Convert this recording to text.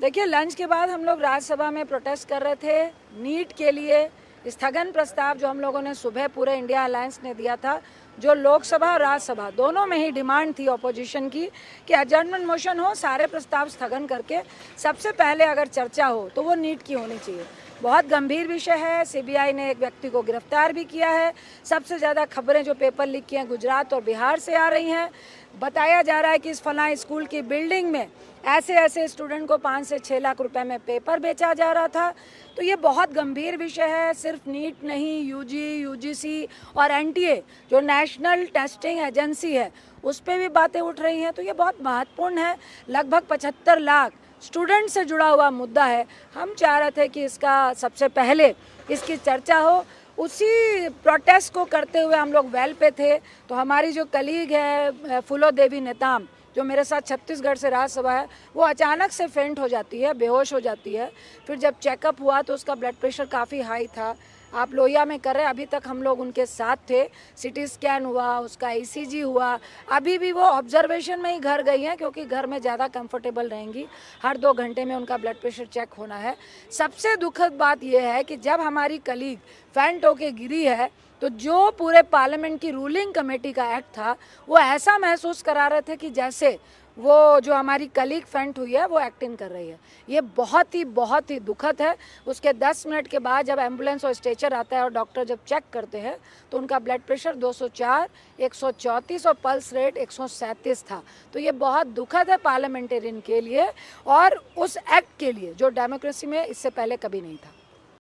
देखिए, लंच के बाद हम लोग राज्यसभा में प्रोटेस्ट कर रहे थे नीट के लिए। स्थगन प्रस्ताव जो हम लोगों ने सुबह पूरे इंडिया अलायंस ने दिया था, जो लोकसभा और राज्यसभा दोनों में ही डिमांड थी ऑपोजिशन की कि एडजर्नमेंट मोशन हो, सारे प्रस्ताव स्थगन करके सबसे पहले अगर चर्चा हो तो वो नीट की होनी चाहिए। बहुत गंभीर विषय है। सीबीआई ने एक व्यक्ति को गिरफ्तार भी किया है। सबसे ज़्यादा खबरें जो पेपर लीक की हैं गुजरात और बिहार से आ रही हैं। बताया जा रहा है कि इस फलां स्कूल की बिल्डिंग में ऐसे स्टूडेंट को 5 से 6 लाख रुपए में पेपर बेचा जा रहा था। तो ये बहुत गंभीर विषय है। सिर्फ नीट नहीं, यूजीसी और एनटीए जो नेशनल टेस्टिंग एजेंसी है उस पर भी बातें उठ रही हैं। तो ये बहुत महत्वपूर्ण है। लगभग 75 लाख स्टूडेंट से जुड़ा हुआ मुद्दा है। हम चाह रहे थे कि इसका सबसे पहले इसकी चर्चा हो। उसी प्रोटेस्ट को करते हुए हम लोग वेल पे थे तो हमारी जो कलीग है फूलो देवी नेताम, जो मेरे साथ छत्तीसगढ़ से राज्यसभा है, वो अचानक से फेंट हो जाती है, बेहोश हो जाती है। फिर जब चेकअप हुआ तो उसका ब्लड प्रेशर काफ़ी हाई था। आप लोहिया में कर रहे हैं, अभी तक हम लोग उनके साथ थे। सिटी स्कैन हुआ, उसका ईसीजी हुआ। अभी भी वो ऑब्जर्वेशन में ही घर गई हैं क्योंकि घर में ज़्यादा कंफर्टेबल रहेंगी। हर 2 घंटे में उनका ब्लड प्रेशर चेक होना है। सबसे दुखद बात यह है कि जब हमारी कलीग फेंट होके गिरी है तो जो पूरे पार्लियामेंट की रूलिंग कमेटी का एक्ट था वो ऐसा महसूस करा रहे थे कि जैसे वो जो हमारी कलीग फेंट हुई है वो एक्टिंग कर रही है। ये बहुत ही दुखद है। उसके 10 मिनट के बाद जब एम्बुलेंस और स्ट्रेचर आता है और डॉक्टर जब चेक करते हैं तो उनका ब्लड प्रेशर 204, 134 और पल्स रेट 137 था। तो ये बहुत दुखद है पार्लियामेंटेरियन के लिए और उस एक्ट के लिए जो डेमोक्रेसी में इससे पहले कभी नहीं था।